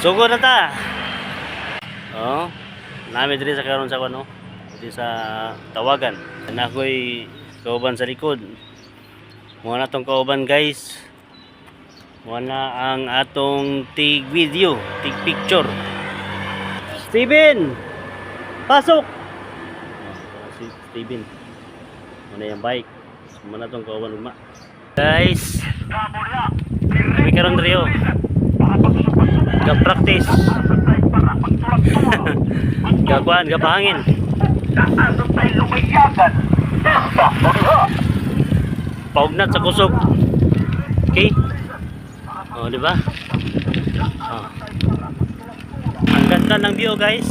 Sugod na ta. Oh, nami diri sa karon sa kuno. Diri sa Tawagan. Nakoy kauban sa likod. Mo na tong kauban guys. Mo na ang atong tig video, tig picture. Steven, pasok. Si Steven. Mo na yung bike. Mo na tong kauban ugma. Guys, kami karon diri oh. Ga-practice. Gakuan, gapahangin. Paugnat sa kusog. Okay? Oh, di ba? Oh. Ang ganda ng view, guys.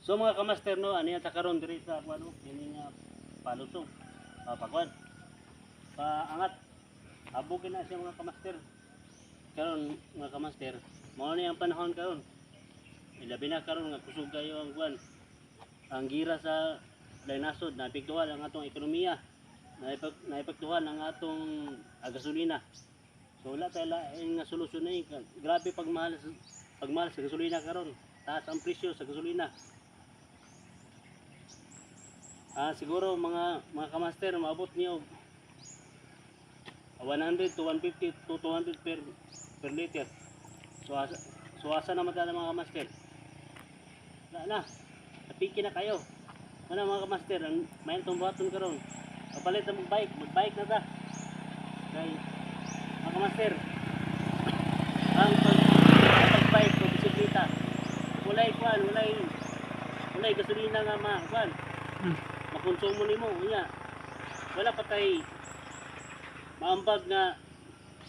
So mga kamaster no, ano yan sa karon diri sa ano, ini nga palusong. Pakwan. Paangat. Abugin na siya mga kamaster. Karon mga kamaster, mao ni ang panahon karon. Ilabi na karon nga kusog kayo ang kwan. Ang gira sa lainasod na epektuhan ang atong ekonomiya. Naepektuhan ang atong gasolina. So wala tayo lain nga solusyon na grabe pagmahal sa gasolina karon. Taas ang presyo sa gasolina. Siguro mga kamaster maabot niyo 100 to 150 to 200 per liter. So asa naman tayo mga kamaster? Na. Napiki na kayo. Ano mga kamaster, may itong buhaton karon. Kapalit na mag-bike na ta. Okay. Mga kamaster, ang pag-bike o bisikleta, walay gasolina nga makonsumo nimo unya. Wala patay maambag nga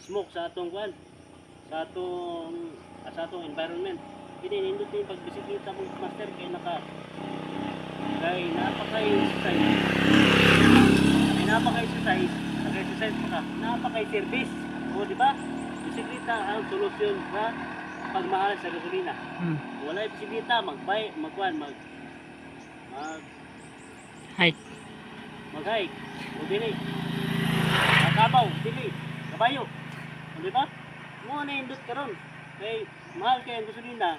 smoke sa atong kuan, sa atong environment. Kini nindot ni pagbisikleta mong master kay napaka-exercise. Naka-exercise pa ka. Napaka-service. O di ba? Bisikleta ang solusyon sa pagmahal sa gasolina. Wala yung bisikleta, mag-hike. Mag-hike. O dili. Kabaw, dili. Kabayo. O di ba? Mo na indot karon. Kay mahal kay ang gasolina.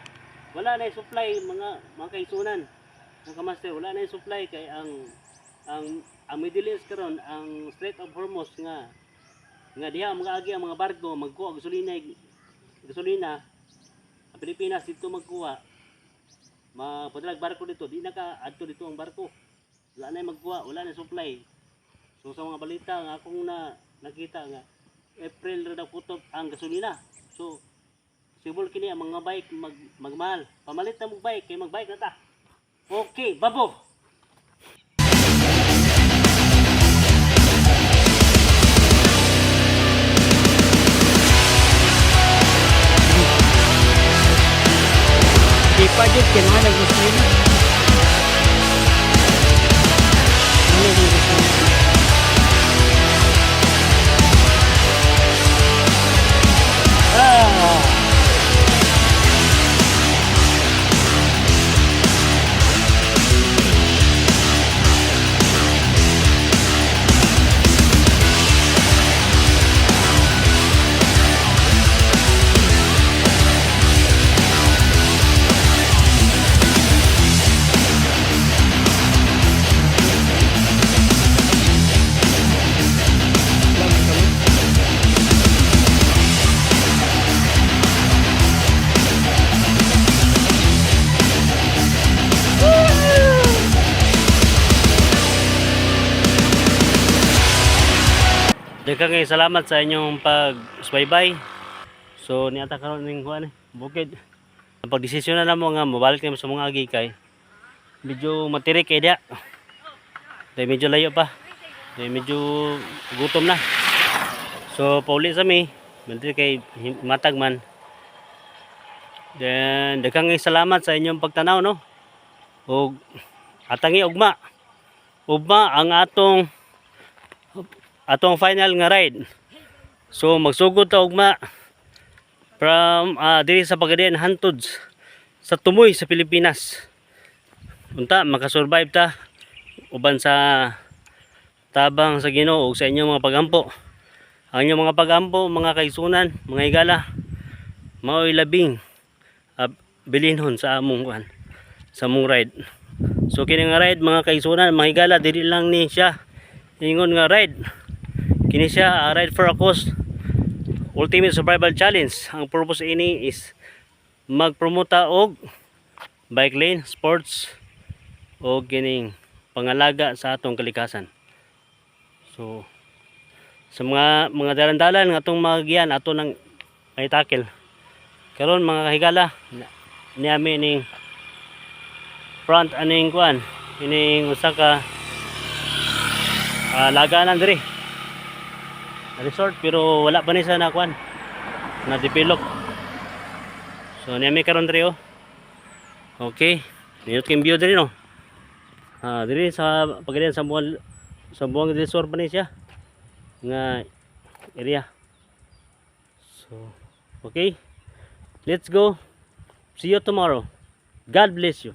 Wala na yung supply mga kaisunan. Mga kamaster, wala na yung supply kay ang Middle East karon, ang Strait of Hormuz nga diha mga agi ang mga barko magkuha gasolina ang Pilipinas dito magkuha mapadalag barko dito, di na ka adto dito ang barko, wala na magkuha, wala na supply. So sa mga balita nga akong nakita nga April ra daw kutob ang gasolina. So sibol kini ang mga bike magmahal, pamalit na mo bike kay magbike na ta. Okay, babo. Di pa dyan, kailangan gusto nila. Ano yung gusto nila? Daghang salamat sa inyong pag-subaybay. So niata karon ning kuan bukid. Ang pagdesisyon na namo nga mobalik na sa mga agi kay medyo matirik kay dia. Dahil medyo layo pa. Dahil medyo gutom na. So pauli sa mi, medyo kay matag man. Then daghang salamat sa inyong pagtanaw no. Og atangi ugma. Ugma ang atong final nga ride. So magsugod ta ugma from diri sa Pagadian hantod sa Tumoy sa Pilipinas. Unta makasurvive ta uban sa tabang sa Ginoo ug sa inyong mga pagampo. Ang inyong mga pagampo, mga kaisunan, mga higala, mao'y labing bilinhon sa among kuan, sa among ride. So kini nga ride mga kaisunan, mga higala, dili lang ni siya ingon nga ride. Kini siya Ride for a Cause Ultimate Survival Challenge. Ang purpose ini is magpromota og bike lane, sports o kining pangalaga sa atong kalikasan. So sa mga dalan-dalan nga atong magiyan ato nang maitakil. Karon mga kahigala, niami ning front aning kuan, ining usa ka laganan diri. Resort pero wala pa ni sa nakuan na develop. So niami karon diri oh. Okay, niyot kay view diri no. Diri sa Pagadian sa buong resort pa ni siya nga area. So okay, let's go. See you tomorrow. God bless you.